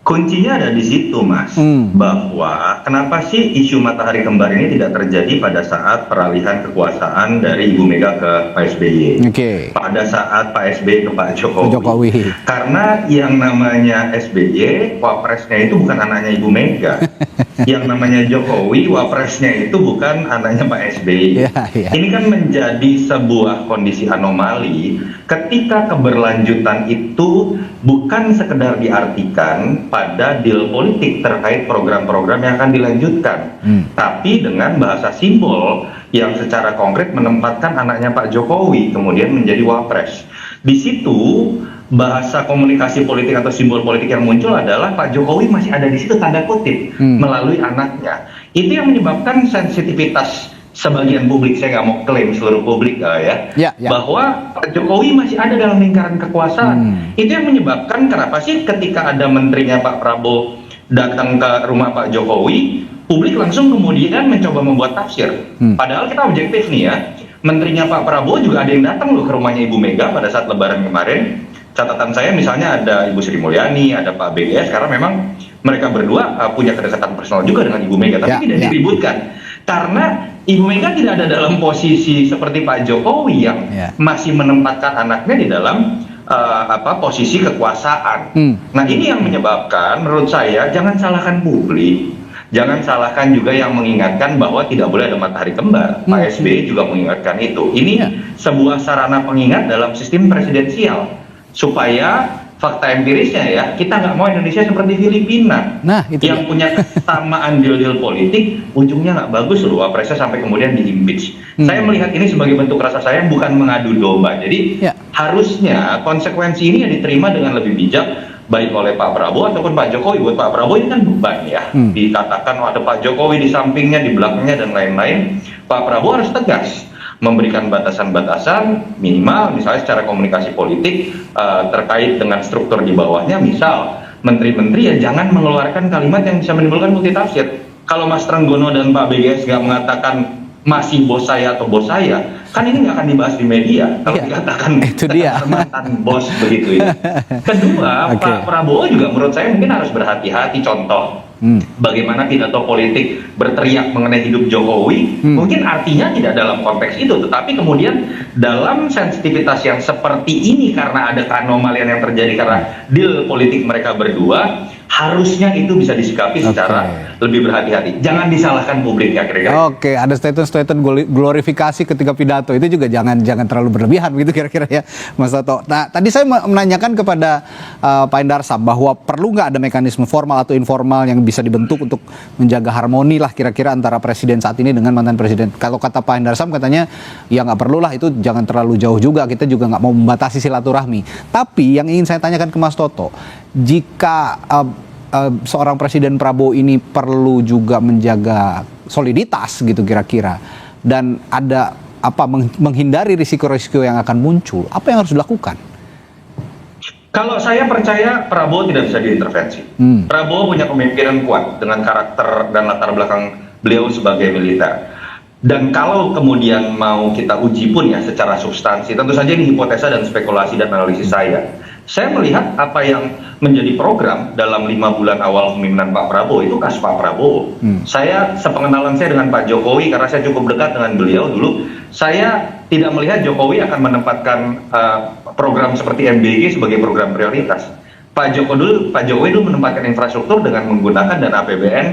Kuncinya ada di situ, Mas. Bahwa kenapa sih isu matahari kembar ini tidak terjadi pada saat peralihan kekuasaan dari Ibu Mega ke Pak SBY. Pada saat Pak SBY ke Pak Jokowi. Karena yang namanya SBY, wapresnya itu bukan anaknya Ibu Mega. Yang namanya Jokowi, wapresnya itu bukan anaknya Pak SBY. Ini kan menjadi sebuah kondisi anomali ketika keberlanjutan itu bukan sekedar diartikan pada deal politik terkait program-program yang akan dilanjutkan, tapi dengan bahasa simbol yang secara konkret menempatkan anaknya Pak Jokowi kemudian menjadi wapres. Di situ bahasa komunikasi politik atau simbol politik yang muncul adalah Pak Jokowi masih ada di situ tanda kutip melalui anaknya. Itu yang menyebabkan sensitivitas sebagian publik, saya nggak mau klaim seluruh publik bahwa Pak Jokowi masih ada dalam lingkaran kekuasaan. Itu yang menyebabkan kenapa sih ketika ada menterinya Pak Prabowo datang ke rumah Pak Jokowi, publik langsung kemudian mencoba membuat tafsir. Padahal kita objektif nih ya, menterinya Pak Prabowo juga ada yang datang loh ke rumahnya Ibu Mega pada saat Lebaran kemarin. Catatan saya misalnya ada Ibu Sri Mulyani, ada Pak BGS, karena memang mereka berdua punya kedekatan personal juga dengan Ibu Mega, tapi tidak diributkan. Karena Ibu Mega tidak ada dalam posisi seperti Pak Jokowi yang masih menempatkan anaknya di dalam posisi kekuasaan. Nah ini yang menyebabkan menurut saya jangan salahkan publik, jangan salahkan juga yang mengingatkan bahwa tidak boleh ada matahari kembar. Pak SBY juga mengingatkan itu. Ini sebuah sarana pengingat dalam sistem presidensial supaya fakta empirisnya ya, kita nggak mau Indonesia seperti Filipina yang punya kesamaan deal-deal politik, ujungnya nggak bagus loh, wapresnya sampai kemudian di-impeach. Saya melihat ini sebagai bentuk rasa sayang, bukan mengadu domba. Jadi harusnya konsekuensi ini yang diterima dengan lebih bijak, baik oleh Pak Prabowo ataupun Pak Jokowi. Buat Pak Prabowo ini kan beban ya, dikatakan ada Pak Jokowi di sampingnya, di belakangnya dan lain-lain. Pak Prabowo harus tegas memberikan batasan-batasan minimal, misalnya secara komunikasi politik terkait dengan struktur di bawahnya, misal menteri-menteri ya jangan mengeluarkan kalimat yang bisa menimbulkan multitafsir. Kalau Mas Trenggono dan Pak BGS nggak mengatakan masih bos saya atau bos saya, kan ini nggak akan dibahas di media kalau dikatakan mantan bos begitu ya. Kedua, Pak Prabowo juga menurut saya mungkin harus berhati-hati. Contoh, bagaimana pidato politik berteriak mengenai hidup Jokowi, mungkin artinya tidak dalam konteks itu, tetapi kemudian dalam sensitivitas yang seperti ini karena ada keanomalian yang terjadi karena deal politik mereka berdua, harusnya itu bisa disikapi secara lebih berhati-hati. Jangan disalahkan publik ya kira-kira. Ada statement glorifikasi ketika pidato, itu juga jangan terlalu berlebihan begitu kira-kira ya, Mas Toto. Nah, tadi saya menanyakan kepada Pak Endarsam bahwa perlu nggak ada mekanisme formal atau informal yang bisa dibentuk untuk menjaga harmoni lah kira-kira antara presiden saat ini dengan mantan presiden. Kalau kata Pak Endarsam katanya ya nggak perlu lah, itu jangan terlalu jauh juga, kita juga nggak mau membatasi silaturahmi. Tapi yang ingin saya tanyakan ke Mas Toto, jika seorang Presiden Prabowo ini perlu juga menjaga soliditas gitu kira-kira, dan ada menghindari risiko-risiko yang akan muncul, apa yang harus dilakukan? Kalau saya percaya Prabowo tidak bisa diintervensi. Prabowo punya pemimpinan kuat dengan karakter dan latar belakang beliau sebagai militer. Dan kalau kemudian mau kita uji pun ya secara substansi, tentu saja ini hipotesa dan spekulasi dan analisis saya. Saya melihat apa yang menjadi program dalam 5 bulan awal kepemimpinan Pak Prabowo itu khas Pak Prabowo. Saya, sepengenalan saya dengan Pak Jokowi, karena saya cukup dekat dengan beliau dulu, saya tidak melihat Jokowi akan menempatkan program seperti MBG sebagai program prioritas. Pak Jokowi dulu menempatkan infrastruktur dengan menggunakan dana APBN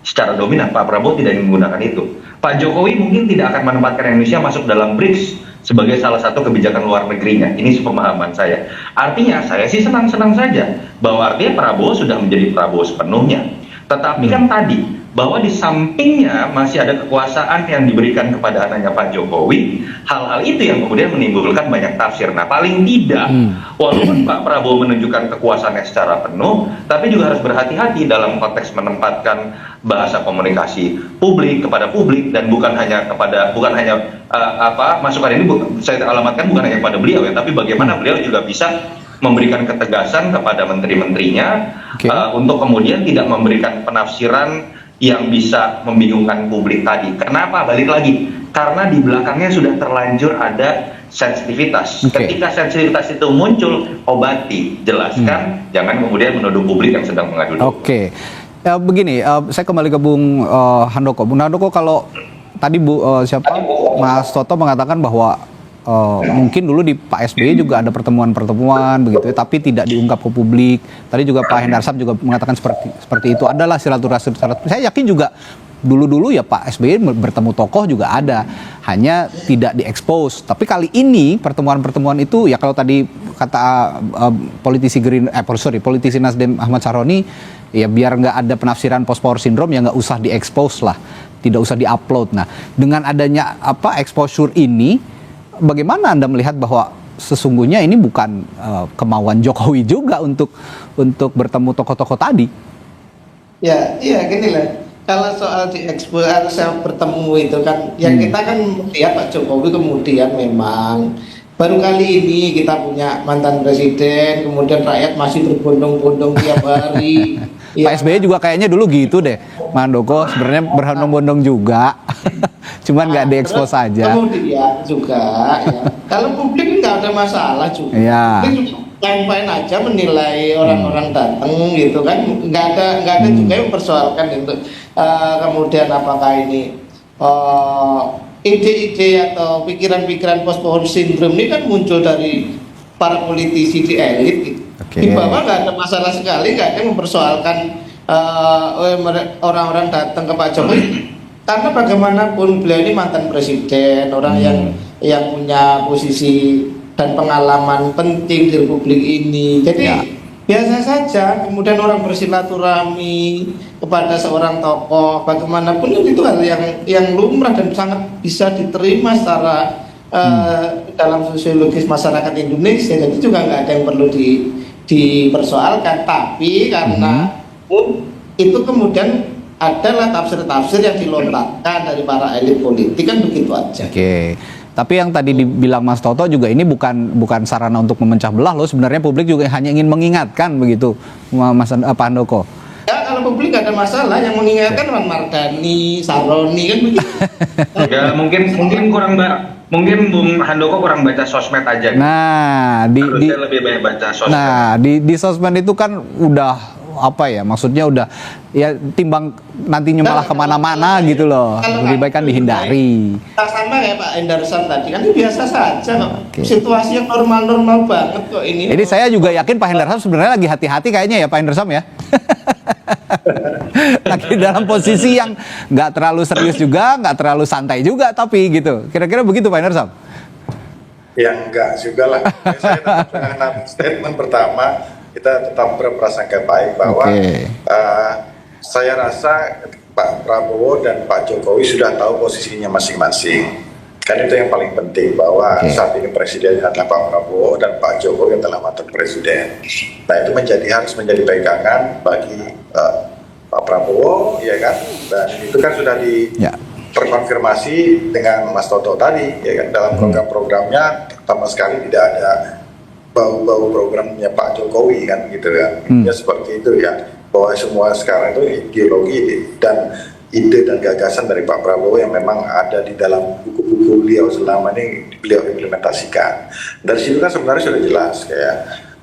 secara dominan. Pak Prabowo tidak menggunakan itu. Pak Jokowi mungkin tidak akan menempatkan Indonesia masuk dalam BRICS sebagai salah satu kebijakan luar negerinya. Ini sepemahaman saya. Artinya saya sih senang-senang saja bahwa artinya Prabowo sudah menjadi Prabowo sepenuhnya. Tetapi kan tadi bahwa di sampingnya masih ada kekuasaan yang diberikan kepada anaknya Pak Jokowi, hal-hal itu yang kemudian menimbulkan banyak tafsir. Nah, paling tidak, walaupun Pak Prabowo menunjukkan kekuasaannya secara penuh, tapi juga harus berhati-hati dalam konteks menempatkan bahasa komunikasi publik kepada publik, dan bukan hanya masukan ini saya alamatkan bukan hanya kepada beliau ya, tapi bagaimana beliau juga bisa memberikan ketegasan kepada menteri-menterinya untuk kemudian tidak memberikan penafsiran yang bisa membingungkan publik tadi. Kenapa? Balik lagi, karena di belakangnya sudah terlanjur ada sensitivitas. Ketika sensitivitas itu muncul, obati, jelaskan, jangan kemudian menuduh publik yang sedang mengadu domba. Begini, saya kembali ke Bung Handoko. Bung Handoko, kalau tadi Mas Toto mengatakan bahwa mungkin dulu di Pak SBY juga ada pertemuan-pertemuan begitu, tapi tidak diungkap ke publik. Tadi juga Pak Hendarsam juga mengatakan seperti itu. Adalah silaturahmi. Saya yakin juga dulu-dulu ya Pak SBY bertemu tokoh juga ada, hanya tidak diekspos. Tapi kali ini pertemuan-pertemuan itu ya, kalau tadi kata politisi Nasdem Ahmad Saroni, ya biar nggak ada penafsiran post power syndrome, ya nggak usah diekspos lah, tidak usah diupload. Nah, dengan adanya exposure ini, bagaimana Anda melihat bahwa sesungguhnya ini bukan kemauan Jokowi juga untuk bertemu tokoh-tokoh tadi? Ya, iya gini lah. Kalau soal diekspos, saya bertemu itu kan, ya kita kan lihat Pak Jokowi kemudian memang baru kali ini kita punya mantan presiden, kemudian rakyat masih berbondong-bondong tiap hari. Pak SBY juga kayaknya dulu gitu deh, Mandoko, sebenarnya berbondong-bondong juga, cuman nggak diekspos saja. Kemudian juga, ya, kalau publik nggak ada masalah juga. Ya. Main-main aja menilai orang-orang datang gitu kan, nggak ada juga yang mempersoalkan itu. Kemudian apakah ini ide-ide atau pikiran-pikiran post power syndrome ini kan muncul dari para politisi di elit gitu. Di bawah nggak ada masalah sekali, nggak ada yang mempersoalkan orang-orang datang ke Pak Jokowi, karena bagaimanapun beliau ini mantan presiden, orang yang punya posisi dan pengalaman penting di Republik ini. Jadi biasa saja kemudian orang bersilaturahmi kepada seorang tokoh, bagaimanapun itu hal yang lumrah dan sangat bisa diterima secara dalam sosiologis masyarakat Indonesia. Jadi juga nggak ada yang perlu dipersoalkan. Tapi karena itu kemudian adalah tafsir-tafsir yang dilontarkan dari para elit politik, kan begitu aja. Tapi yang tadi dibilang Mas Toto juga, ini bukan sarana untuk memecah belah loh. Sebenarnya publik juga hanya ingin mengingatkan begitu, Mas Pak Handoko. Ya, kalau publik gak ada masalah, yang mengingatkan Bang Mardhani, Saroni kan begitu. Ya, mungkin Bung Handoko kurang baca sosmed aja. Nah, harusnya lebih banyak baca sosmed. Nah, di sosmed itu kan udah maksudnya udah ya, timbang nantinya malah kemana-mana gitu loh, lebih baik kan dihindari. Sama ya Pak Hendarsam tadi kan biasa saja kok, situasi yang normal-normal banget kok ini. Jadi saya juga yakin Pak Hendarsam sebenarnya lagi hati-hati kayaknya ya Pak Hendarsam ya. Lagi dalam posisi yang nggak terlalu serius juga, nggak terlalu santai juga, tapi gitu. Kira-kira begitu Pak Hendarsam? Ya enggak juga lah. Saya dengan statement pertama, kita tetap berprasangka baik bahwa saya rasa Pak Prabowo dan Pak Jokowi sudah tahu posisinya masing-masing. Kan itu yang paling penting, bahwa saat ini presiden adalah Pak Prabowo dan Pak Jokowi adalah mantan presiden. Nah, itu harus menjadi pegangan bagi Pak Prabowo, ya kan? Dan itu kan sudah terkonfirmasi dengan Mas Toto tadi, ya kan? Dalam program-programnya sama sekali tidak ada bau-bau programnya Pak Jokowi kan, gitu kan. Ya seperti itu ya, bahwa semua sekarang itu ideologi dan ide dan gagasan dari Pak Prabowo yang memang ada di dalam buku-buku beliau selama ini beliau implementasikan. Dari situ kan sebenarnya sudah jelas kayak,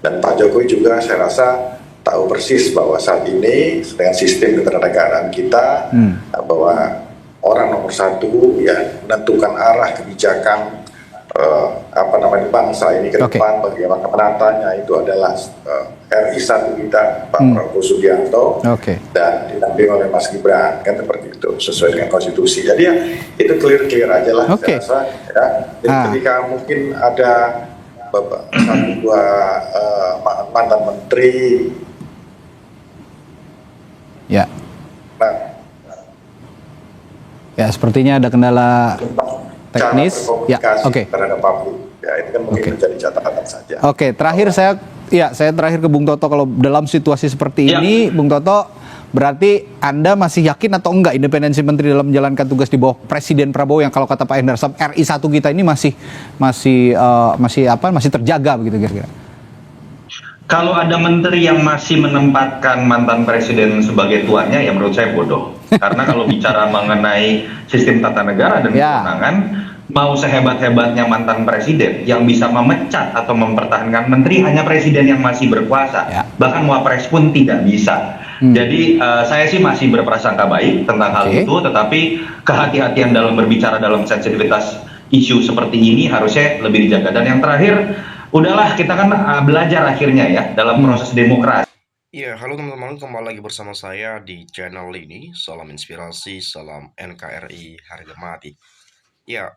dan Pak Jokowi juga saya rasa tahu persis bahwa saat ini dengan sistem keternegaraan kita, bahwa orang nomor satu ya menentukan arah kebijakan bangsa ini ke depan, bagaimana menatanya, itu adalah RI 1 kita, Pak Prabowo Subianto, dan didampingi oleh Mas Gibran, kan seperti itu sesuai dengan konstitusi. Jadi ya itu clear aja lah, saya rasa ya. Jadi ketika mungkin ada satu dua mantan menteri, ya sepertinya ada kendala teknis terhadap publik. Ya, itu kan mungkin menjadi catatan saja. Terakhir saya terakhir ke Bung Toto, kalau dalam situasi seperti ini, Bung Toto, berarti Anda masih yakin atau enggak independensi menteri dalam menjalankan tugas di bawah Presiden Prabowo, yang kalau kata Pak Hendarsam RI 1 kita ini masih terjaga begitu kira-kira? Kalau ada menteri yang masih menempatkan mantan presiden sebagai tuannya, ya menurut saya bodoh. Karena kalau bicara mengenai sistem tata negara dan kewenangan, mau sehebat-hebatnya mantan presiden yang bisa memecat atau mempertahankan menteri hanya presiden yang masih berkuasa. Ya. Bahkan wapres pun tidak bisa. Jadi saya sih masih berprasangka baik tentang hal itu, tetapi kehati-hatian dalam berbicara dalam sensitivitas isu seperti ini harusnya lebih dijaga. Dan yang terakhir, udahlah kita kan belajar akhirnya ya dalam proses demokrasi. Ya, halo teman-teman, kembali lagi bersama saya di channel ini. Salam inspirasi, salam NKRI, harga mati. Ya,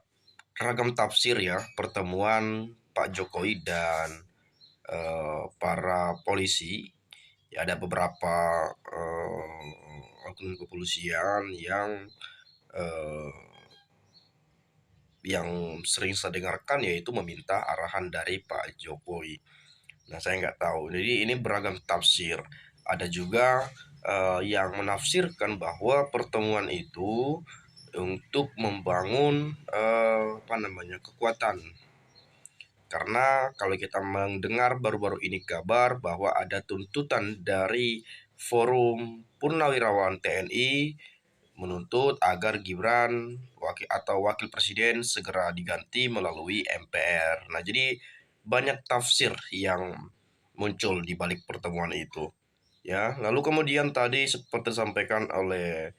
ragam tafsir ya pertemuan Pak Jokowi dan para polisi. Ya, ada beberapa oknum kepolisian yang sering saya dengarkan yaitu meminta arahan dari Pak Jokowi. Nah, saya nggak tahu. Jadi ini beragam tafsir. Ada juga yang menafsirkan bahwa pertemuan itu untuk membangun kekuatan. Karena kalau kita mendengar baru-baru ini kabar bahwa ada tuntutan dari Forum Purnawirawan TNI menuntut agar Gibran wakil presiden segera diganti melalui MPR. Nah, jadi banyak tafsir yang muncul di balik pertemuan itu. Ya, lalu kemudian tadi seperti disampaikan oleh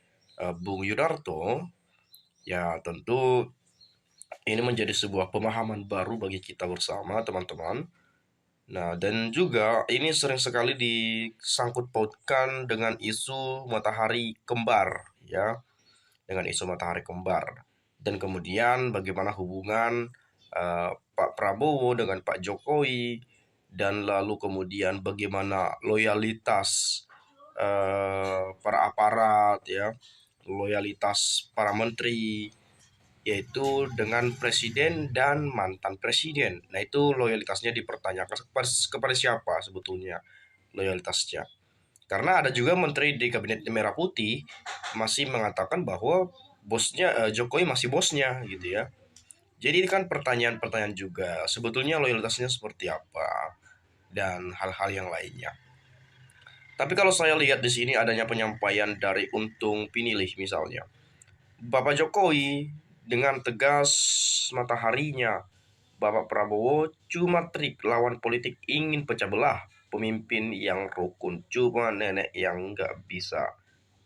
Bung Yudarto, ya tentu ini menjadi sebuah pemahaman baru bagi kita bersama, teman-teman. Nah, dan juga ini sering sekali disangkut pautkan dengan isu matahari kembar, ya, dengan isu matahari kembar. Dan kemudian bagaimana hubungan Pak Prabowo dengan Pak Jokowi, dan lalu kemudian bagaimana loyalitas para aparat, ya, loyalitas para menteri, yaitu dengan presiden dan mantan presiden. Nah, itu loyalitasnya dipertanyakan kepada siapa sebetulnya loyalitasnya. Karena ada juga menteri di kabinet Merah Putih masih mengatakan bahwa bosnya Jokowi masih bosnya gitu ya. Jadi ini kan pertanyaan-pertanyaan juga sebetulnya loyalitasnya seperti apa dan hal-hal yang lainnya. Tapi kalau saya lihat di sini adanya penyampaian dari Untung Pinilih misalnya. Bapak Jokowi dengan tegas mataharinya, Bapak Prabowo cuma trik lawan politik ingin pecah belah, pemimpin yang rukun, cuma nenek yang nggak bisa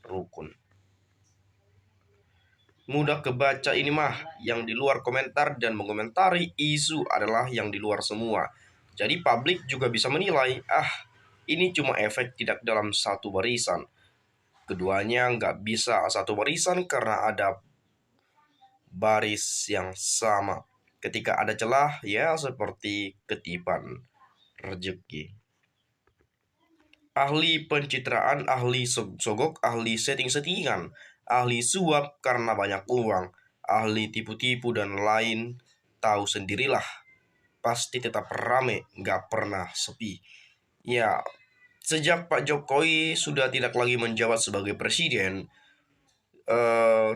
rukun. Mudah kebaca ini mah, yang di luar komentar dan mengomentari isu adalah yang di luar semua. Jadi publik juga bisa menilai, ini cuma efek tidak dalam satu barisan. Keduanya nggak bisa satu barisan karena ada baris yang sama. Ketika ada celah, ya seperti ketipan rezeki. Ahli pencitraan, ahli sogok, ahli setting-settingan, ahli suap karena banyak uang, ahli tipu-tipu dan lain, tahu sendirilah. Pasti tetap rame, nggak pernah sepi. Ya, sejak Pak Jokowi sudah tidak lagi menjabat sebagai presiden,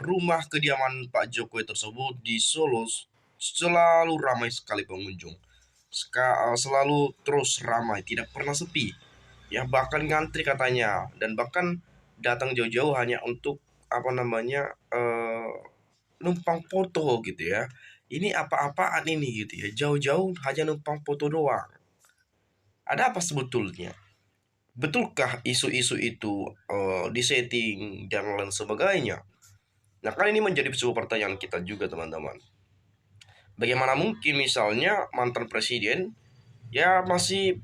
rumah kediaman Pak Jokowi tersebut di Solo selalu ramai sekali pengunjung. Selalu terus ramai, tidak pernah sepi. Ya, bahkan ngantri katanya, dan bahkan datang jauh-jauh hanya untuk numpang foto gitu ya. Ini apa-apaan ini gitu ya, jauh-jauh hanya numpang foto doang. Ada apa sebetulnya? Betulkah isu-isu itu disetting dan lain sebagainya? Nah, kan ini menjadi sebuah pertanyaan kita juga, teman-teman. Bagaimana mungkin misalnya mantan presiden ya masih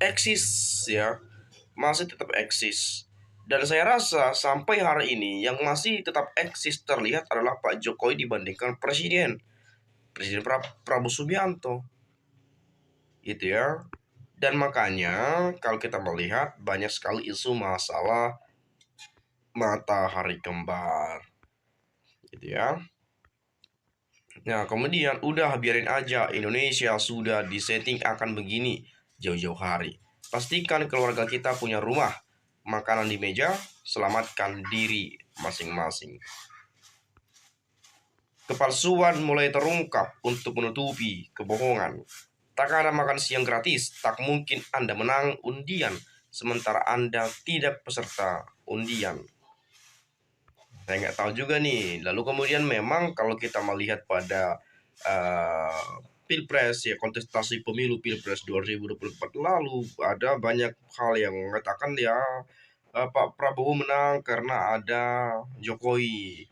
eksis, ya, masih tetap eksis. Dan saya rasa sampai hari ini yang masih tetap eksis terlihat adalah Pak Jokowi dibandingkan Presiden Prabowo Subianto, gitu ya. Dan makanya kalau kita melihat banyak sekali isu masalah matahari kembar, gitu ya. Nah, kemudian udah biarin aja, Indonesia sudah disetting akan begini jauh-jauh hari. Pastikan keluarga kita punya rumah, makanan di meja, selamatkan diri masing-masing. Kepalsuan mulai terungkap untuk menutupi kebohongan. Tak ada makan siang gratis, tak mungkin Anda menang undian, sementara Anda tidak peserta undian. Saya nggak tahu juga nih. Lalu kemudian memang kalau kita melihat pada Pilpres ya, kontestasi pemilu Pilpres 2024 lalu, ada banyak hal yang mengatakan ya Pak Prabowo menang karena ada Jokowi.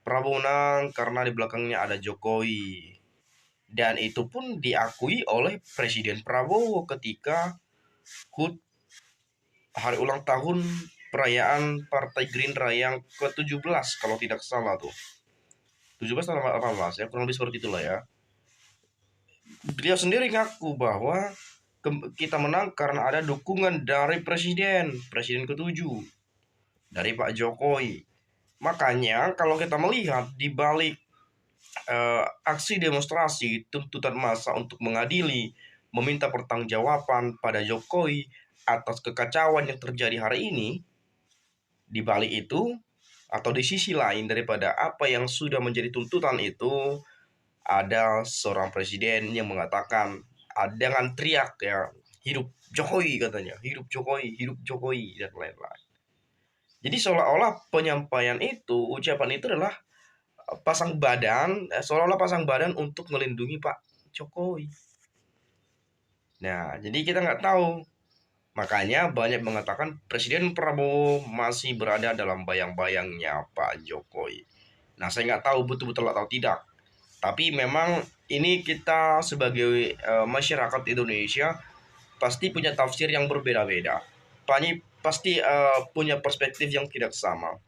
Prabowo menang karena di belakangnya ada Jokowi. Dan itu pun diakui oleh Presiden Prabowo ketika HUT hari ulang tahun perayaan Partai Gerindra yang ke-17 kalau tidak salah tuh. 17 atau 18 ya, kurang lebih seperti itulah ya. Beliau sendiri ngaku bahwa kita menang karena ada dukungan dari Presiden ke-7, dari Pak Jokowi. Makanya kalau kita melihat di balik aksi demonstrasi tuntutan massa untuk mengadili, meminta pertanggungjawaban pada Jokowi atas kekacauan yang terjadi hari ini, di balik itu atau di sisi lain daripada apa yang sudah menjadi tuntutan itu, ada seorang presiden yang mengatakan dengan teriak ya, hidup Jokowi katanya, hidup Jokowi dan lain-lain. Jadi seolah-olah penyampaian itu, ucapan itu adalah seolah-olah pasang badan untuk melindungi Pak Jokowi. Nah, jadi kita nggak tahu. Makanya banyak mengatakan Presiden Prabowo masih berada dalam bayang-bayangnya Pak Jokowi. Nah, saya nggak tahu betul-betul atau tidak. Tapi memang ini kita sebagai masyarakat Indonesia pasti punya tafsir yang berbeda-beda. Pasti punya perspektif yang tidak sama,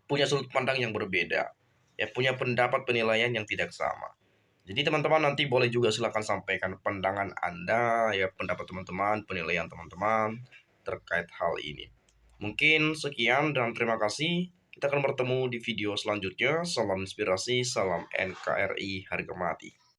punya sudut pandang yang berbeda, ya punya pendapat penilaian yang tidak sama. Jadi teman-teman nanti boleh juga silakan sampaikan pandangan Anda, ya pendapat teman-teman, penilaian teman-teman terkait hal ini. Mungkin sekian dan terima kasih. Kita akan bertemu di video selanjutnya. Salam inspirasi, salam NKRI harga mati.